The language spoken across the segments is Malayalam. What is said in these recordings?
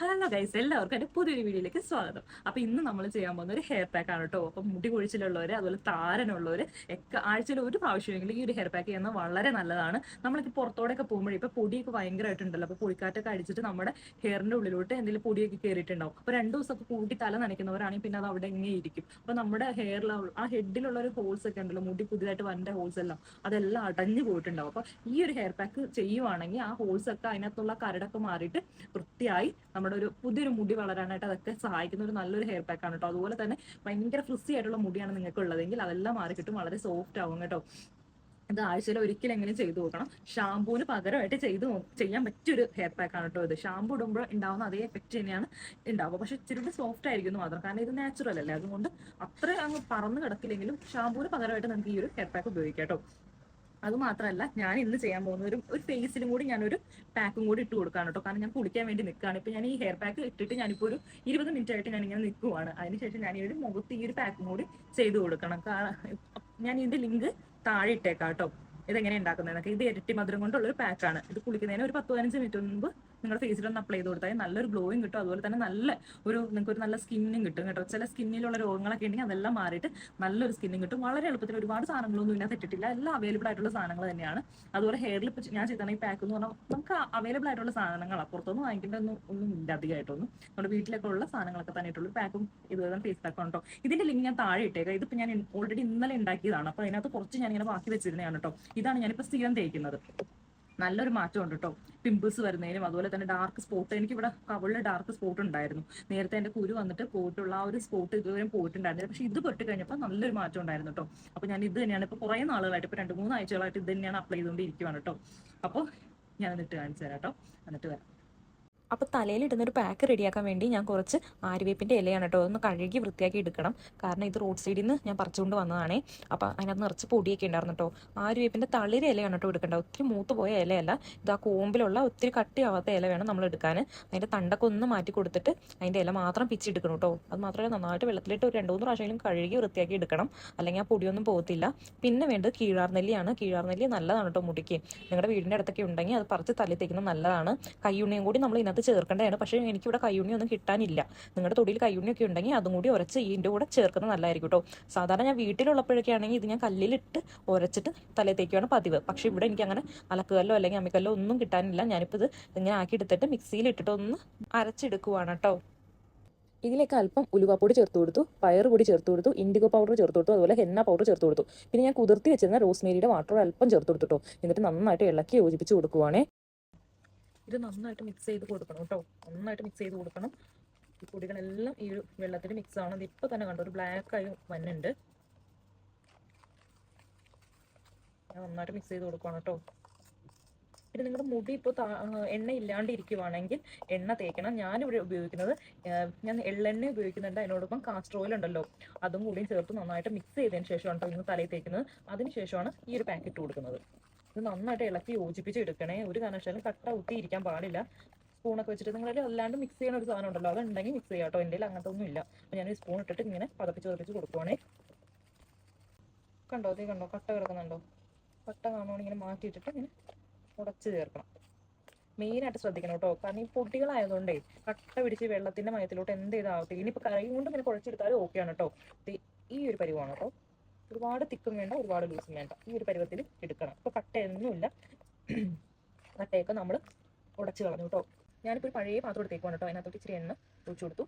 ഹലോ ഗൈസ്, എല്ലാവർക്കും എൻ്റെ പുതിയൊരു വീഡിയോയിലേക്ക് സ്വാഗതം. അപ്പോൾ ഇന്ന് നമ്മൾ ചെയ്യാൻ പോകുന്ന ഒരു ഹെയർ പാക്ക് ആണ് കേട്ടോ. അപ്പം മുടി കൊഴിച്ചിലുള്ളവർ, അതുപോലെ താരനുള്ളവർ ഒക്കെ ആഴ്ചയിൽ ഒരു പ്രാവശ്യമെങ്കിലും ഈ ഒരു ഹെയർ പാക്ക് ചെയ്യുന്നത് വളരെ നല്ലതാണ്. നമ്മളിപ്പോൾ പുറത്തോടെയൊക്കെ പോകുമ്പോഴേ ഇപ്പോൾ പൊടിയൊക്കെ ഭയങ്കരമായിട്ടുണ്ടല്ലോ, അപ്പോൾ പൊടിക്കാറ്റൊക്കെ അടിച്ചിട്ട് നമ്മുടെ ഹെയറിൻ്റെ ഉള്ളിലോട്ട് എന്തെങ്കിലും പൊടിയൊക്കെ കയറിയിട്ടുണ്ടാവും. അപ്പോൾ 2 ദിവസമൊക്കെ കൂട്ടി തല നനയ്ക്കുന്നവരാണെങ്കിൽ പിന്നെ അത് അവിടെ എങ്ങനെ ഇരിക്കും. അപ്പോൾ നമ്മുടെ ഹെയറിൽ ആ ഹെഡിലുള്ള ഒരു ഹോൾസ് ഒക്കെ ഉണ്ടല്ലോ, മുടി പുതിയതായിട്ട് വരേണ്ട ഹോൾസ് അതെല്ലാം അടഞ്ഞു പോയിട്ടുണ്ടാവും. അപ്പോൾ ഈ ഒരു ഹെയർ പാക്ക് ചെയ്യുവാണെങ്കിൽ ആ ഹോൾസ് ഒക്കെ അതിനകത്തുള്ള കരടൊക്കെ മാറിയിട്ട് വൃത്തിയായി നമ്മുടെ ഒരു പുതിയൊരു മുടി വളരാനായിട്ട് അതൊക്കെ സഹായിക്കുന്ന ഒരു നല്ലൊരു ഹെയർ പാക്ക് ആണ് കേട്ടോ. അതുപോലെ തന്നെ ഭയങ്കര ഫ്രിസി ആയിട്ടുള്ള മുടിയാണ് നിങ്ങൾക്ക് ഉള്ളതെങ്കിൽ അതെല്ലാം മാറി കിട്ടും, വളരെ സോഫ്റ്റ് ആവും കേട്ടോ. ഇത് ആഴ്ചയിൽ ഒരിക്കലെങ്കിലും ചെയ്തു നോക്കണം. ഷാമ്പൂവിന് പകരമായിട്ട് ചെയ്യാൻ പറ്റിയൊരു ഹെയർ പാക്ക് ആണ് കേട്ടോ ഇത്. ഷാമ്പൂ ഇടുമ്പോൾ ഉണ്ടാവുന്ന അതേ എഫക്റ്റ് തന്നെയാണ് ഉണ്ടാവുക, പക്ഷെ ഇച്ചിരി സോഫ്റ്റ് ആയിരിക്കുന്നു മാത്രം, കാരണം ഇത് നാച്ചുറൽ അല്ലേ. അതുകൊണ്ട് അത്ര അങ്ങ് പറന്ന് കിടക്കില്ലെങ്കിലും ഷാമ്പൂവിന് പകരമായിട്ട് നമുക്ക് ഈ ഒരു ഹെയർ പാക്ക് ഉപയോഗിക്കാം കേട്ടോ. അതുമാത്രമല്ല, ഞാൻ ഇന്ന് ചെയ്യാൻ പോകുന്ന ഒരു ഫേസിലും കൂടി ഞാനൊരു പാക്കും കൂടി ഇട്ട് കൊടുക്കാണ് കേട്ടോ. കാരണം ഞാൻ കുളിക്കാൻ വേണ്ടി നിൽക്കുകയാണ്. ഇപ്പം ഞാൻ ഈ ഹെയർ പാക്ക് ഇട്ടിട്ട് ഞാനിപ്പോൾ ഒരു 20 മിനിറ്റ് ആയിട്ട് ഞാനിങ്ങനെ നിൽക്കുവാണ്. അതിനുശേഷം ഞാൻ ഈ ഒരു മുഖത്ത് ഈ ഒരു പാക്കും കൂടി ചെയ്ത് കൊടുക്കണം. ഞാൻ ഇതിന്റെ ലിങ്ക് താഴെ ഇട്ടേക്കാം കേട്ടോ, ഇതെങ്ങനെ ഉണ്ടാക്കുന്നതെന്നൊക്കെ. ഇത് ഇരട്ടി മധുരം കൊണ്ടുള്ള ഒരു പാക്കാണ്. ഇത് കുളിക്കുന്നതിന് ഒരു 10-15 മിനിറ്റ് മുമ്പ് നിങ്ങളുടെ ഫേസിലൊന്ന് അപ്ലൈ ചെയ്ത് കൊടുത്താൽ നല്ലൊരു ഗ്ലോയും കിട്ടും. അതുപോലെ തന്നെ നിങ്ങൾക്ക് ഒരു നല്ല സ്കിന്നും കിട്ടും കേട്ടോ. ചില സ്കിന്നിലുള്ള രോഗങ്ങളൊക്കെ ഉണ്ടെങ്കിൽ അതെല്ലാം മാറിയിട്ട് നല്ലൊരു സ്കിന്നും കിട്ടും. വളരെ എളുപ്പത്തിൽ, ഒരുപാട് സാധനങ്ങളൊന്നും ഇതിനകത്ത് ഇട്ടിട്ടില്ല, എല്ലാം അവൈലബിൾ ആയിട്ടുള്ള സാധനങ്ങൾ തന്നെയാണ്. അതുപോലെ ഹെയറിൽ ഇപ്പോൾ ഞാൻ ചെയ്താണ് ഈ പാക്ക് എന്ന് പറഞ്ഞാൽ നമുക്ക് അവൈലബിൾ ആയിട്ടുള്ള സാധനങ്ങളാണ്, പുറത്തൊന്നും വാങ്ങിക്കേണ്ട ഒന്നും ഇല്ല അധികമായിട്ടൊന്നും. നമ്മുടെ വീട്ടിലൊക്കെ ഉള്ള സാധനങ്ങളൊക്കെ തന്നെ ഇട്ടുള്ള പാക്കും ഇതുപോലെ ഫേസ് പാക്കും കേട്ടോ. ഇതിന്റെ ലിങ്ക് ഞാൻ താഴെ ഇട്ടേക്കാം. ഇതിപ്പോൾ ഞാൻ ഓൾറെഡി ഇന്നലെ ഉണ്ടാക്കിയതാണ്, അപ്പോൾ അതിനകത്ത് കുറച്ച് ഞാനിങ്ങനെ ബാക്കി വെച്ചിരുന്നതാണ് കേട്ടോ. ഇതാണ് ഞാനിപ്പോൾ സ്ഥിരം തേക്കുന്നത്. നല്ലൊരു മാറ്റം ഉണ്ട് കേട്ടോ, പിമ്പിൾസ് വരുന്നതിനും അതുപോലെ തന്നെ ഡാർക്ക് സ്പോട്ട്. എനിക്കിവിടെ കവിളിൽ ഡാർക്ക് സ്പോട്ട് ഉണ്ടായിരുന്നു നേരത്തെ. എൻ്റെ കുരു വന്നിട്ട് പോയിട്ടുള്ള ആ ഒരു സ്പോട്ട് ഇതുവരെ പോയിട്ടുണ്ടായിരുന്നില്ല, പക്ഷെ ഇത് പെട്ട് കഴിഞ്ഞപ്പോൾ നല്ലൊരു മാറ്റം ഉണ്ടായിരുന്നു കേട്ടോ. അപ്പോൾ ഞാൻ ഇത് തന്നെയാണ് ഇപ്പോൾ കുറേ നാളുകളായിട്ട്, ഇപ്പോൾ 2-3 ആഴ്ചകളായിട്ട് ഇത് തന്നെയാണ് അപ്ലൈ ചെയ്തുകൊണ്ടിരിക്കുകയാണ് കേട്ടോ. അപ്പോൾ ഞാൻ എന്നിട്ട് കാണിച്ചു തരാം കേട്ടോ, എന്നിട്ട് വരാം. അപ്പോൾ തലയിലിടുന്നൊരു പാക്ക് റെഡിയാക്കാൻ വേണ്ടി ഞാൻ കുറച്ച് ആര്യവേപ്പിൻ്റെ ഇലയാണ് കേട്ടോ, ഒന്ന് കഴുകി വൃത്തിയാക്കി എടുക്കണം. കാരണം ഇത് റോഡ് സൈഡിൽ നിന്ന് ഞാൻ പറിച്ചുകൊണ്ട് വന്നതാണേ. അപ്പോൾ അതിനകത്ത് നിറച്ച് പൊടിയൊക്കെ ഉണ്ടായിരുന്നു കേട്ടോ. ആര്യവേപ്പിൻ്റെ തളിര് ഇലയാണ് കേട്ടോ എടുക്കേണ്ടത്, ഒത്തിരി മൂത്ത് പോയ ഇലയല്ല. ഇത് ആ കൂമ്പിലുള്ള ഒത്തിരി കട്ടിയാവാത്ത ഇല വേണം നമ്മൾ എടുക്കാൻ. അതിൻ്റെ തണ്ടൊക്കെ ഒന്ന് മാറ്റി കൊടുത്തിട്ട് അതിൻ്റെ ഇല മാത്രം പിച്ചെടുക്കണം കേട്ടോ. അത് മാത്രമല്ല, നന്നായിട്ട് വെള്ളത്തിലിട്ട് ഒരു 2-3 പ്രാവശ്യമെങ്കിലും കഴുകി വൃത്തിയാക്കി എടുക്കണം, അല്ലെങ്കിൽ ആ പൊടിയൊന്നും പോകത്തില്ല. പിന്നെ വേണ്ടത് കീഴാർനെല്ലിയാണ്. കീഴാർനെല്ലി നല്ലതാണ് കേട്ടോ മുടിക്ക്. നിങ്ങളുടെ വീടിൻ്റെ അടുത്തൊക്കെ ഉണ്ടെങ്കിൽ അത് പറിച്ച് തലയിൽ തേക്കുന്നത് നല്ലതാണ്. കയ്യുണ്ണിയും കൂടി നമ്മൾ ചേർക്കേണ്ടതാണ്, പക്ഷേ എനിക്കിവിടെ കയ്യുണ്ണി ഒന്നും കിട്ടാനില്ല. നിങ്ങളുടെ തൊടിയിൽ കയ്യുണ്ണിയൊക്കെ ഉണ്ടെങ്കിൽ അതും കൂടി ഉരച്ച് ഇതിൻ്റെ കൂടെ ചേർക്കുന്നത് നല്ലതായിരിക്കും കേട്ടോ. സാധാരണ ഞാൻ വീട്ടിലുള്ളപ്പോഴൊക്കെ ആണെങ്കിൽ ഇത് ഞാൻ കല്ലിലിട്ട് ഉരച്ചിട്ട് തലത്തേക്കാണ് പതിവ്. പക്ഷേ ഇവിടെ എനിക്ക് അങ്ങനെ അലക്കുകല്ലോ അല്ലെങ്കിൽ അമ്മിക്കല്ലോ ഒന്നും കിട്ടാനില്ല. ഞാനിപ്പോൾ ഇത് ഇങ്ങനെ ആക്കി എടുത്തിട്ട് മിക്സിയിൽ ഇട്ടിട്ട് ഒന്ന് അരച്ചെടുക്കുവാണ് കേട്ടോ. ഇതിലേക്ക് അല്പം ഉലുവാപ്പൊടി ചേർത്ത് കൊടുത്തു, പയർ കൂടി ചേർത്ത് കൊടുത്തു, ഇൻഡിഗോ പൗഡർ ചേർത്ത് കൊടുത്തു, അതുപോലെ ഹെന്ന പൗഡർ ചേർത്ത് കൊടുത്തു. പിന്നെ ഞാൻ കുതിർത്തി വെച്ചിരുന്ന റോസ്മേരിയുടെ വാട്ടർ അല്പം ചേർത്ത് കൊടുത്തു. എന്നിട്ട് നന്നായിട്ട് ഇളക്കി യോജിപ്പിച്ച് കൊടുക്കുവാണേ. ഇത് നന്നായിട്ട് മിക്സ് ചെയ്ത് കൊടുക്കണം കേട്ടോ, നന്നായിട്ട് മിക്സ് ചെയ്ത് കൊടുക്കണം. ഈ പൊടികളെല്ലാം ഈ ഒരു വെള്ളത്തിൽ മിക്സ് ആവണം. ഇപ്പോൾ തന്നെ കണ്ടോ, ഒരു ബ്ലാക്കായി വന്നുണ്ട്. ഞാൻ നന്നായിട്ട് മിക്സ് ചെയ്ത് കൊടുക്കണം കേട്ടോ. പിന്നെ നിങ്ങളുടെ മുടി ഇപ്പോൾ എണ്ണ ഇല്ലാണ്ട് ഇരിക്കുവാണെങ്കിൽ എണ്ണ തേക്കണം. ഞാനിവിടെ ഉപയോഗിക്കുന്നത്, ഞാൻ എള്ളെണ്ണ ഉപയോഗിക്കുന്നുണ്ട്, അതിനോടൊപ്പം കാസ്റ്റർ ഓയിൽ ഉണ്ടല്ലോ അതും കൂടിയും ചേർത്ത് നന്നായിട്ട് മിക്സ് ചെയ്തതിന് ശേഷമാണ് കേട്ടോ ഇന്ന് തലയിൽ തേക്കുന്നത്. അതിനുശേഷമാണ് ഈ ഒരു പാക്കറ്റ് കൊടുക്കുന്നത്. ഇത് നന്നായിട്ട് ഇളക്കി യോജിപ്പിച്ച് എടുക്കണേ. ഒരു കാരണവശാലും കട്ട ഊത്തിയിരിക്കാൻ പാടില്ല. സ്പൂണൊക്കെ വെച്ചിട്ട് നിങ്ങൾ അല്ലാണ്ട് മിക്സ് ചെയ്യുന്ന ഒരു സാധനം ഉണ്ടല്ലോ, അതുണ്ടെങ്കിൽ മിക്സ് ചെയ്യാം കേട്ടോ. എൻ്റെ അങ്ങനത്തെ ഒന്നും ഇല്ല. അപ്പോൾ ഞാൻ സ്പൂൺ ഇട്ടിട്ട് ഇങ്ങനെ പതപ്പിച്ച് കൊടുക്കുവാണേ. കണ്ടോ, അതേ കണ്ടോ, കട്ട കിടക്കുന്നുണ്ടോ? കട്ട കാണുവാണെങ്കിൽ ഇങ്ങനെ മാറ്റിയിട്ടിട്ട് ഇങ്ങനെ ഉടച്ച് ചേർക്കണം. മെയിനായിട്ട് ശ്രദ്ധിക്കണം കേട്ടോ, കാരണം ഈ പൊടികളായതുകൊണ്ടേ കട്ട പിടിച്ച് വെള്ളത്തിൻ്റെ മയത്തിലോട്ട് എന്ത് ചെയ്താവത്തില്ല. ഇനിയിപ്പോൾ കൈ കൊണ്ട് ഇങ്ങനെ കുഴച്ചെടുത്താലും ഓക്കെയാണ് കേട്ടോ. ഈ ഒരു പരിവാണ് കേട്ടോ. ഒരുപാട് തിക്കും വേണ്ട, ഒരുപാട് ലൂസും വേണ്ട, ഈ ഒരു പരുവത്തിൽ എടുക്കണം. ഇപ്പോൾ കട്ടയൊന്നുമില്ല, കട്ടയൊക്കെ നമ്മൾ ഉടച്ച് കളഞ്ഞു കേട്ടോ. ഞാനിപ്പോൾ ഒരു പഴയ പാത്രം എടുത്തേക്കുവാണ് കേട്ടോ. അതിനകത്തോട്ട് ഇച്ചിരി എണ്ണ ഒഴിച്ചു കൊടുത്തു.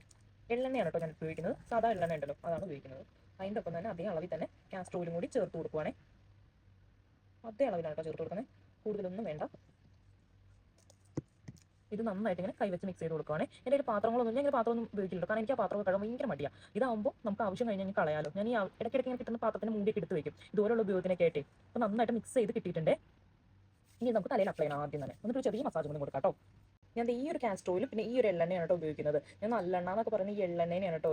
എള്ളെണ്ണയാണ് കേട്ടോ ഞാൻ ഉപയോഗിക്കുന്നത്, സാധാ എള്ളെണ്ണ ഉണ്ടല്ലോ അതാണ് ഉപയോഗിക്കുന്നത്. അതിൻ്റെ ഒപ്പം തന്നെ അതേ അളവിൽ തന്നെ കാസ്റ്റർ ഓയിലും കൂടി ചേർത്ത് കൊടുക്കുവാണേ. അതേ അളവിലാണ് കേട്ടോ ചേർത്ത് കൊടുക്കുന്നത്, കൂടുതലൊന്നും വേണ്ട. ഇത് നന്നായിട്ട് ഇങ്ങനെ കൈവച്ച് മിക്സ് ചെയ്ത് കൊടുക്കുവാണ്. എൻ്റെ ഒരു പാത്രങ്ങളൊന്നും ഇങ്ങനെ പാത്രമൊന്നും ഉപയോഗിക്കില്ല, കാരണം എനിക്ക് ആ പാത്രം കഴുകാൻ ഭയങ്കര മടിയാണ്. ഇതാകുമ്പോൾ നമുക്ക് ആവശ്യം കഴിഞ്ഞാൽ കളയാലോ. ഞാൻ ഈ ഇടയ്ക്കിടയ്ക്ക് ഇങ്ങനെ കിട്ടുന്ന പാത്രത്തിന് മൂടിയൊക്കെ എടുത്ത് വെക്കും, ഇതുപോലുള്ള ഉപയോഗത്തിനൊക്കെ ആയിട്ട്. അപ്പോൾ നന്നായിട്ട് മിക്സ് ചെയ്ത് കിട്ടിയിട്ടുണ്ട്. ഇനി നമുക്ക് തലയിൽ അപ്ലൈ ചെയ്യണം ആദ്യം തന്നെ. എന്നിട്ട് ചെറിയ മസാജ് കൂടി കൊടുക്കാം കേട്ടോ. ഞാൻ ഈ ഒരു കാസ്റ്റർ ഓയിലും പിന്നെ ഈ ഒരു എള്ളെണ്ണയാണ് കേട്ടോ ഉപയോഗിക്കുന്നത്. ഞാൻ നല്ലെണ്ണ എന്നൊക്കെ പറയുന്നത് ഈ എള്ളെണ്ണയാണ് കേട്ടോ.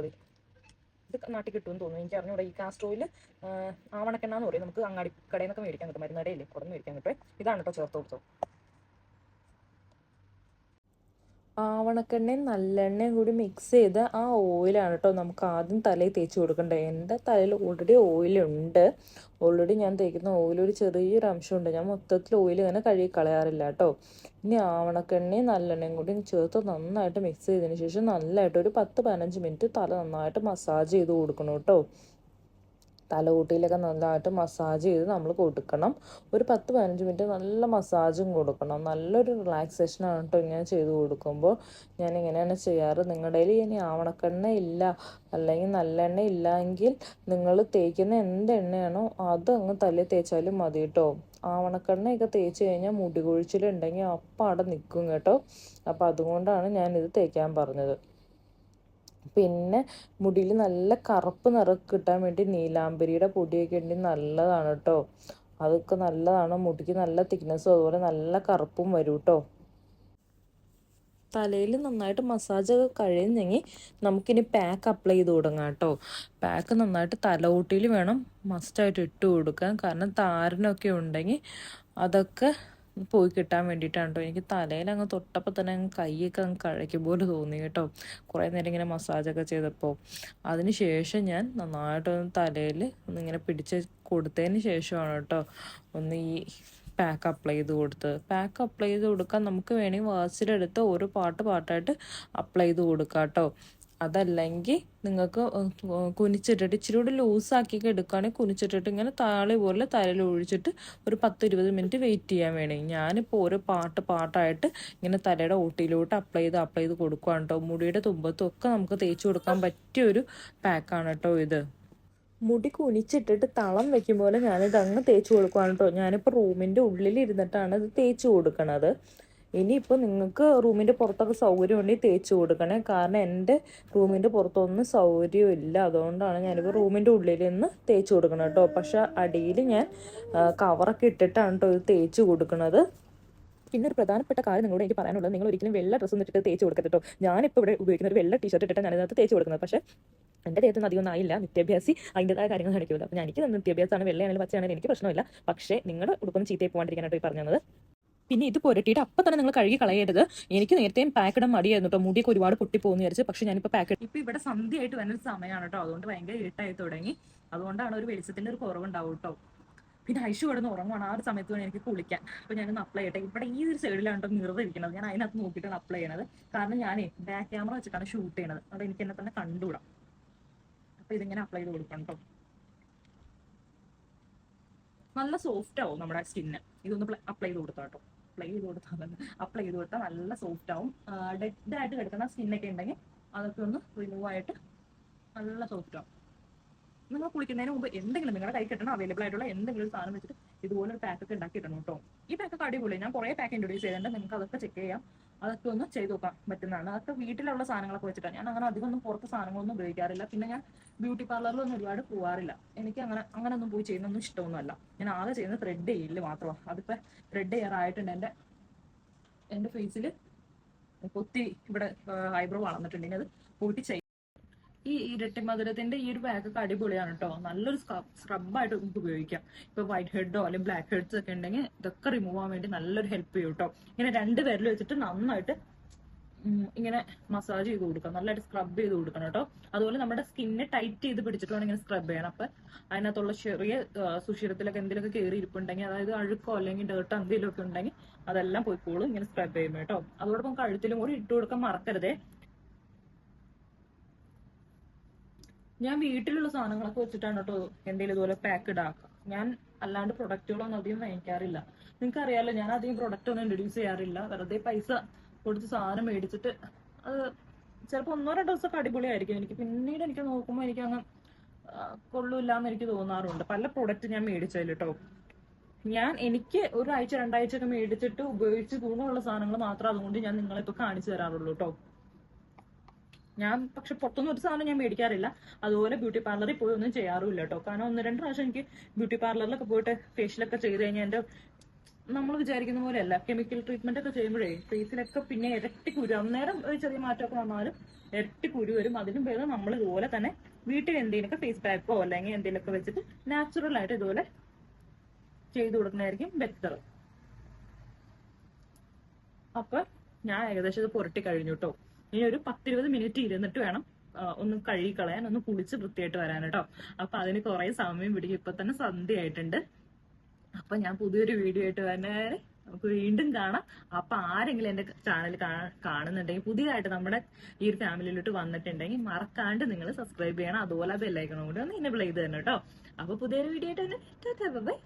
ഇത് നാട്ടിൽ കിട്ടുമെന്ന് തോന്നുന്നു, എനിക്ക് അറിഞ്ഞൂടെ. ഈ കാസ്റ്റർ ഓയിൽ ആവണക്കെണ്ണ എന്ന് പറയും, നമുക്ക് അങ്ങാടി കടയിൽ നിന്നൊക്കെ മേടിക്കാൻ കിട്ടും, മരുന്നടയില്ലേ അവിടെ നിന്ന് മേടിക്കാൻ കിട്ടും. ഇതാണ് കേട്ടോ ചേർത്ത് കൊടുത്തോ. ആവണക്കെണ്ണയും നല്ലെണ്ണയും കൂടി മിക്സ് ചെയ്ത് ആ ഓയിലാണ് കേട്ടോ നമുക്ക് ആദ്യം തലയിൽ തേച്ച് കൊടുക്കേണ്ടത്. എൻ്റെ തലയിൽ ഓൾറെഡി ഓയിലുണ്ട്. ഓൾറെഡി ഞാൻ തേക്കുന്ന ഓയിൽ ഒരു ചെറിയൊരു അംശമുണ്ട്. ഞാൻ മൊത്തത്തിൽ ഓയിൽ ഇങ്ങനെ കഴുകി കളയാറില്ല കേട്ടോ. ഇനി ആവണക്കെണ്ണയും നല്ലെണ്ണയും കൂടി ചേർത്ത് നന്നായിട്ട് മിക്സ് ചെയ്തതിന് ശേഷം നല്ലതായിട്ട് ഒരു 10-15 മിനിറ്റ് തല നന്നായിട്ട് മസാജ് ചെയ്ത് കൊടുക്കണം കേട്ടോ. തലകൂട്ടിയിലൊക്കെ നല്ലതായിട്ട് മസാജ് ചെയ്ത് നമ്മൾ കൊടുക്കണം. ഒരു 10-15 മിനിറ്റ് നല്ല മസാജും കൊടുക്കണം. നല്ലൊരു റിലാക്സേഷനാണ് കേട്ടോ ഇങ്ങനെ ചെയ്ത് കൊടുക്കുമ്പോൾ. ഞാൻ ഇങ്ങനെയാണ് ചെയ്യാറ്. നിങ്ങളുടെ കയ്യിൽ ഇനി ആവണക്കെണ്ണ ഇല്ല അല്ലെങ്കിൽ നല്ലെണ്ണ ഇല്ല എങ്കിൽ നിങ്ങൾ തേക്കുന്ന എന്ത് എണ്ണയാണോ അത് അങ്ങ് തലയിൽ തേച്ചാലും മതി കേട്ടോ. ആവണക്കെണ്ണയൊക്കെ തേച്ച് കഴിഞ്ഞാൽ മുടി കൊഴിച്ചിലുണ്ടെങ്കിൽ അപ്പം അവിടെ നിൽക്കും കേട്ടോ. അപ്പോൾ അതുകൊണ്ടാണ് ഞാനിത് തേക്കാൻ പറഞ്ഞത്. പിന്നെ മുടിയിൽ നല്ല കറുപ്പ് നിറം കിട്ടാൻ വേണ്ടി നീലാംബരിയുടെ പൊടിയൊക്കെ ഉണ്ടെങ്കിൽ നല്ലതാണ് കേട്ടോ. അതൊക്കെ നല്ലതാണ്. മുടിക്ക് നല്ല തിക്നെസ്സും അതുപോലെ നല്ല കറുപ്പും വരും കേട്ടോ. തലയിൽ നന്നായിട്ട് മസാജൊക്കെ കഴിയുന്നെങ്കിൽ നമുക്കിനി പാക്ക് അപ്ലൈ ചെയ്ത് തുടങ്ങാം കേട്ടോ. പാക്ക് നന്നായിട്ട് തലകൂട്ടിയിൽ വേണം മസ്റ്റായിട്ട് ഇട്ട് കൊടുക്കാൻ. കാരണം താരനൊക്കെ ഉണ്ടെങ്കിൽ അതൊക്കെ പോയി കിട്ടാൻ വേണ്ടിയിട്ടാണ് കേട്ടോ. എനിക്ക് തലയിൽ അങ്ങ് തൊട്ടപ്പോൾ തന്നെ അങ്ങ് കൈയൊക്കെ അങ്ങ് കഴയ്ക്കും പോലെ തോന്നി കേട്ടോ, കുറേ നേരം ഇങ്ങനെ മസാജൊക്കെ ചെയ്തപ്പോൾ. അതിന് ശേഷം ഞാൻ നന്നായിട്ടൊന്ന് തലയിൽ ഒന്നിങ്ങനെ പിടിച്ച് കൊടുത്തതിന് ശേഷമാണ് കേട്ടോ ഒന്ന് ഈ പാക്ക് അപ്ലൈ ചെയ്ത് കൊടുത്തത്. പാക്ക് അപ്ലൈ ചെയ്ത് കൊടുക്കാൻ നമുക്ക് വേണമെങ്കിൽ വാച്ചിലെടുത്ത് ഓരോ പാട്ടായിട്ട് അപ്ലൈ ചെയ്ത് കൊടുക്കാം കേട്ടോ. അതല്ലെങ്കിൽ നിങ്ങൾക്ക് കുനിച്ചിട്ടിട്ട് ഇച്ചിരി കൂടി ലൂസാക്കിയൊക്കെ എടുക്കുകയാണെങ്കിൽ കുനിച്ചിട്ടിട്ട് ഇങ്ങനെ താളി പോലെ തലയിൽ ഒഴിച്ചിട്ട് ഒരു 10-20 മിനിറ്റ് വെയിറ്റ് ചെയ്യാൻ വേണേ. ഞാനിപ്പോൾ ഓരോ പാട്ടായിട്ട് ഇങ്ങനെ തലയുടെ ഓട്ടിയിലോട്ട് അപ്ലൈ ചെയ്ത് കൊടുക്കുകയാണ് കേട്ടോ. മുടിയുടെ തുമ്പത്തും ഒക്കെ നമുക്ക് തേച്ച് കൊടുക്കാൻ പറ്റിയൊരു പാക്കാണ് കേട്ടോ ഇത്. മുടി കുനിച്ചിട്ടിട്ട് തളം വെക്കും പോലെ ഞാനിത് അങ്ങ് തേച്ച് കൊടുക്കുകയാണ് കേട്ടോ. ഞാനിപ്പോൾ റൂമിൻ്റെ ഉള്ളിൽ ഇരുന്നിട്ടാണ് ഇത് തേച്ച് കൊടുക്കണത്. ഇനിയിപ്പോൾ നിങ്ങൾക്ക് റൂമിൻ്റെ പുറത്തൊക്കെ സൗകര്യം ഉണ്ടെങ്കിൽ തേച്ച് കൊടുക്കണേ. കാരണം എൻ്റെ റൂമിൻ്റെ പുറത്തൊന്നും സൗകര്യമില്ല. അതുകൊണ്ടാണ് ഞാനിപ്പോൾ റൂമിൻ്റെ ഉള്ളിൽ നിന്ന് തേച്ച് കൊടുക്കണം കേട്ടോ. പക്ഷെ അടിയിൽ ഞാൻ കവറൊക്കെ ഇട്ടിട്ടാണ് കേട്ടോ ഇത് തേച്ച് കൊടുക്കുന്നത്. പിന്നെ ഒരു പ്രധാനപ്പെട്ട കാര്യം നിങ്ങളോട് എനിക്ക് പറയാനുള്ളത്, നിങ്ങൾ ഒരിക്കലും വെള്ള ഡ്രസ്സ് ഇട്ടിട്ട് തേച്ച് കൊടുക്കരുത് കേട്ടോ. ഞാനിപ്പോൾ ഇവിടെ ഉപയോഗിക്കുന്ന ഒരു വെള്ള ടീഷർട്ട് ഇട്ടിട്ട് ഞാനിതിനകത്ത് തേച്ച് കൊടുക്കുന്നത്. പക്ഷേ എൻ്റെ ദേഹത്തൊന്നും അധികം ആയില്ല. നിത്യാഭ്യാസി അതിൻ്റെതായ കാര്യങ്ങൾ കാണിക്കുമല്ലോ. അപ്പോൾ എനിക്ക് നിത്യാഭ്യാസമാണ്, വെള്ളയാണെങ്കിലും പച്ചയാണെങ്കിലും എനിക്ക് പ്രശ്നമില്ല. പക്ഷേ നിങ്ങളുടെ ഉടുപ്പൊന്നും ചീത്തയായി പോകാണ്ടിരിക്കാനായിട്ട് ഈ പറഞ്ഞത്. പിന്നെ ഇത് പുരട്ടിയിട്ട് അപ്പം തന്നെ നിങ്ങൾ കഴുകി കളയരുത്. എനിക്ക് നേരത്തെയും പാക്ക് ഇടാൻ മടിയായിരുന്നു കേട്ടോ. മുടിയൊക്കെ ഒരുപാട് പൊട്ടിപ്പോകുന്നു വിചാരിച്ച്. പക്ഷേ ഞാനിപ്പോൾ പാക്ക് ഇപ്പൊ ഇവിടെ സന്ധ്യയായിട്ട് വരുന്ന സമയമാണ് കേട്ടോ. അതുകൊണ്ട് ഭയങ്കര ഇരുട്ടായി തുടങ്ങി. അതുകൊണ്ടാണ് ഒരു വെളിച്ചത്തിന്റെ ഒരു കുറവുണ്ടാവും കേട്ടോ. പിന്നെ ഐഷു കിടന്ന് ഉറങ്ങുവാണ്. ആ ഒരു സമയത്ത് വേണം എനിക്ക് കുളിക്കാൻ. അപ്പോൾ ഞാനൊന്ന് അപ്ലൈ ചെയ്യട്ടെ. ഇവിടെ ഈ ഒരു സൈഡിലാണ് കേട്ടോ മിറർ ഇരിക്കുന്നത്. ഞാൻ അതിനകത്ത് നോക്കിയിട്ടാണ് അപ്ലൈ ചെയ്യണത്. കാരണം ഞാനേ ബാക്ക് ക്യാമറ വെച്ചിട്ടാണ് ഷൂട്ട് ചെയ്യണത്. അവിടെ എനിക്ക് എന്നെ തന്നെ കണ്ടുകൂടാം. അപ്പോൾ ഇതിങ്ങനെ അപ്ലൈ ചെയ്ത് കൊടുക്കണം കേട്ടോ. നല്ല സോഫ്റ്റ് ആവും നമ്മുടെ സ്കിന്ന്. ഇതൊന്ന് അപ്ലൈ ചെയ്ത് കൊടുത്താൽ കേട്ടോ. അപ്ലൈ ചെയ്ത് കൊടുത്താൽ നല്ല സോഫ്റ്റ് ആവും. ഡെഡ് ആയിട്ട് കിടക്കുന്ന സ്കിന്നൊക്കെ ഉണ്ടെങ്കിൽ അതൊക്കെ ഒന്ന് റിമൂവ് ആയിട്ട് നല്ല സോഫ്റ്റ് ആവും. നിങ്ങൾ കുളിക്കുന്നതിന് മുമ്പ് എന്തെങ്കിലും നിങ്ങളുടെ കൈ കിട്ടണം അവൈലബിൾ ആയിട്ടുള്ള എന്തെങ്കിലും സാധനം വെച്ചിട്ട് ഇതുപോലെ ഒരു പാക്കൊക്കെ ഉണ്ടാക്കി ഇടണം കേട്ടോ. ഈ പാക്കൊക്കെ അടിപൊളി. ഞാൻ കുറേ പാക്ക് ഇൻട്രൊഡ്യൂസ് ചെയ്തിട്ടുണ്ട്. നിങ്ങൾക്ക് അതൊക്കെ ചെക്ക് ചെയ്യാം. അതൊക്കെ ഒന്ന് ചെയ്ത് നോക്കാൻ പറ്റുന്നതാണ്. അതൊക്കെ വീട്ടിലുള്ള സാധനങ്ങളൊക്കെ വെച്ചിട്ടാണ്. ഞാൻ അങ്ങനെ അധികം ഒന്നും പുറത്ത് സാധനങ്ങളൊന്നും ഉപയോഗിക്കാറില്ല. പിന്നെ ഞാൻ ബ്യൂട്ടി പാർലറിലൊന്നും ഒരുപാട് പോകാറില്ല. എനിക്ക് അങ്ങനെ ഒന്നും പോയി ചെയ്യുന്നൊന്നും ഇഷ്ടമൊന്നുമല്ല. ഞാൻ ആകെ ചെയ്യുന്നത് ത്രെഡ് ചെയ്യില്ല മാത്രമാണ്. അതിപ്പോൾ ത്രെഡ് ചെയ്യാറായിട്ടുണ്ട്. എൻ്റെ ഫേസിൽ ഒത്തിരി ഇവിടെ ഐബ്രോ വളർന്നിട്ടുണ്ട്. അത് പോയിട്ട് ചെയ്യും. ഈ ഇരട്ടി മധുരത്തിന്റെ ഈ ഒരു പാക്കൊക്കെ അടിപൊളിയാണ് കേട്ടോ. നല്ലൊരു സ്ക്രബായിട്ട് നമുക്ക് ഉപയോഗിക്കാം. ഇപ്പൊ വൈറ്റ് ഹെഡോ അല്ലെങ്കിൽ ബ്ലാക്ക് ഹെഡ്സ് ഒക്കെ ഉണ്ടെങ്കിൽ ഇതൊക്കെ റിമൂവ് ആവാൻ വേണ്ടി നല്ലൊരു ഹെൽപ്പ് ചെയ്യും കേട്ടോ. ഇങ്ങനെ 2 വിരൽ വെച്ചിട്ട് നന്നായിട്ട് ഇങ്ങനെ മസാജ് ചെയ്ത് കൊടുക്കാം. നല്ലതായിട്ട് സ്ക്രബ് ചെയ്ത് കൊടുക്കണം കേട്ടോ. അതുപോലെ നമ്മുടെ സ്കിന്നെ ടൈറ്റ് ചെയ്ത് പിടിച്ചിട്ട് വേണം ഇങ്ങനെ സ്ക്രബ് ചെയ്യണം. അപ്പൊ അതിനകത്തുള്ള ചെറിയ സുഷിരത്തിലൊക്കെ എന്തെങ്കിലുമൊക്കെ കയറി ഇരിപ്പുണ്ടെങ്കിൽ, അതായത് അഴുക്കോ അല്ലെങ്കിൽ ഡേർട്ടോ എന്തെങ്കിലുമൊക്കെ ഉണ്ടെങ്കിൽ അതെല്ലാം പോയിക്കോളും ഇങ്ങനെ സ്ക്രബ് ചെയ്യുമ്പോൾ കേട്ടോ. അതോടൊപ്പം കഴുത്തിലും കൂടി ഇട്ട് കൊടുക്കാൻ മറക്കരുതേ. ഞാൻ വീട്ടിലുള്ള സാധനങ്ങളൊക്കെ വെച്ചിട്ടാണ് കേട്ടോ എന്തെങ്കിലും ഇതുപോലെ പാക്ക് ഇടാക്കുക. ഞാൻ അല്ലാണ്ട് പ്രൊഡക്റ്റുകളൊന്നും അധികം വാങ്ങിക്കാറില്ല. നിങ്ങൾക്ക് അറിയാലോ, ഞാൻ അധികം പ്രൊഡക്റ്റ് ഒന്നും ഇൻട്രൊഡ്യൂസ് ചെയ്യാറില്ല. വെറുതെ പൈസ കൊടുത്ത് സാധനം മേടിച്ചിട്ട് അത് ചിലപ്പോൾ 1-2 ദിവസമൊക്കെ അടിപൊളിയായിരിക്കും. എനിക്ക് പിന്നീട് എനിക്ക് നോക്കുമ്പോൾ എനിക്ക് അങ്ങ് കൊള്ളൂല്ല എന്ന് എനിക്ക് തോന്നാറുണ്ട് പല പ്രൊഡക്റ്റ് ഞാൻ മേടിച്ചതിൽ കേട്ടോ. എനിക്ക് 1 ആഴ്ച 2 ആഴ്ചയൊക്കെ മേടിച്ചിട്ട് ഉപയോഗിച്ച് ഗുണമുള്ള സാധനങ്ങൾ മാത്രം അതുകൊണ്ട് ഞാൻ നിങ്ങളിപ്പോൾ കാണിച്ചു തരാറുള്ളൂ കേട്ടോ. ഞാൻ പക്ഷെ പുറത്തൊന്നും ഒരു സാധനം ഞാൻ മേടിക്കാറില്ല. അതുപോലെ ബ്യൂട്ടി പാർലറിൽ പോയി ഒന്നും ചെയ്യാറുമില്ല കേട്ടോ. കാരണം 1-2 പ്രാവശ്യം എനിക്ക് ബ്യൂട്ടി പാർലറിലൊക്കെ പോയിട്ട് ഫേഷ്യലൊക്കെ ചെയ്ത് കഴിഞ്ഞാൽ എൻ്റെ നമ്മൾ വിചാരിക്കുന്ന പോലെയല്ല. കെമിക്കൽ ട്രീറ്റ്മെന്റ് ഒക്കെ ചെയ്യുമ്പോഴേ ഫേസിലൊക്കെ പിന്നെ ഇരട്ടി കുരു, അന്നേരം ഒരു ചെറിയ മാറ്റമൊക്കെ വന്നാലും ഇരട്ടി കുരു വരും. അതിനും ഭേദം നമ്മൾ ഇതുപോലെ തന്നെ വീട്ടിൽ എന്തെങ്കിലുമൊക്കെ ഫേസ് പാക്കോ അല്ലെങ്കിൽ എന്തെങ്കിലുമൊക്കെ വെച്ചിട്ട് നാച്ചുറൽ ആയിട്ട് ഇതുപോലെ ചെയ്തു കൊടുക്കുന്നതായിരിക്കും ബെറ്റർ. അപ്പൊ ഞാൻ ഏകദേശം ഇത് പുരട്ടി കഴിഞ്ഞു കേട്ടോ. ഇനി ഒരു 10-20 മിനിറ്റ് ഇരുന്നിട്ട് വേണം ഒന്ന് കഴുകി കളയാൻ, ഒന്ന് കുളിച്ച് വൃത്തിയായിട്ട് വരാൻ കേട്ടോ. അപ്പൊ അതിന് കുറെ സമയം പിടിക്കും. ഇപ്പൊ തന്നെ സന്ധ്യ ആയിട്ടുണ്ട്. അപ്പൊ ഞാൻ പുതിയൊരു വീഡിയോ ആയിട്ട് തന്നെ നമുക്ക് വീണ്ടും കാണാം. അപ്പൊ ആരെങ്കിലും എന്റെ ചാനൽ കാണുന്നുണ്ടെങ്കിൽ, പുതിയതായിട്ട് നമ്മുടെ ഈ ഒരു ഫാമിലിയിലോട്ട് വന്നിട്ടുണ്ടെങ്കിൽ മറക്കാണ്ട് നിങ്ങൾ സബ്സ്ക്രൈബ് ചെയ്യണം. അതുപോലെ ബെല്ലൈക്കണം കൂടി ഒന്ന് എനേബിൾ ചെയ്ത് തന്നെ കേട്ടോ. അപ്പൊ പുതിയൊരു വീഡിയോ ആയിട്ട് തന്നെ ബൈ.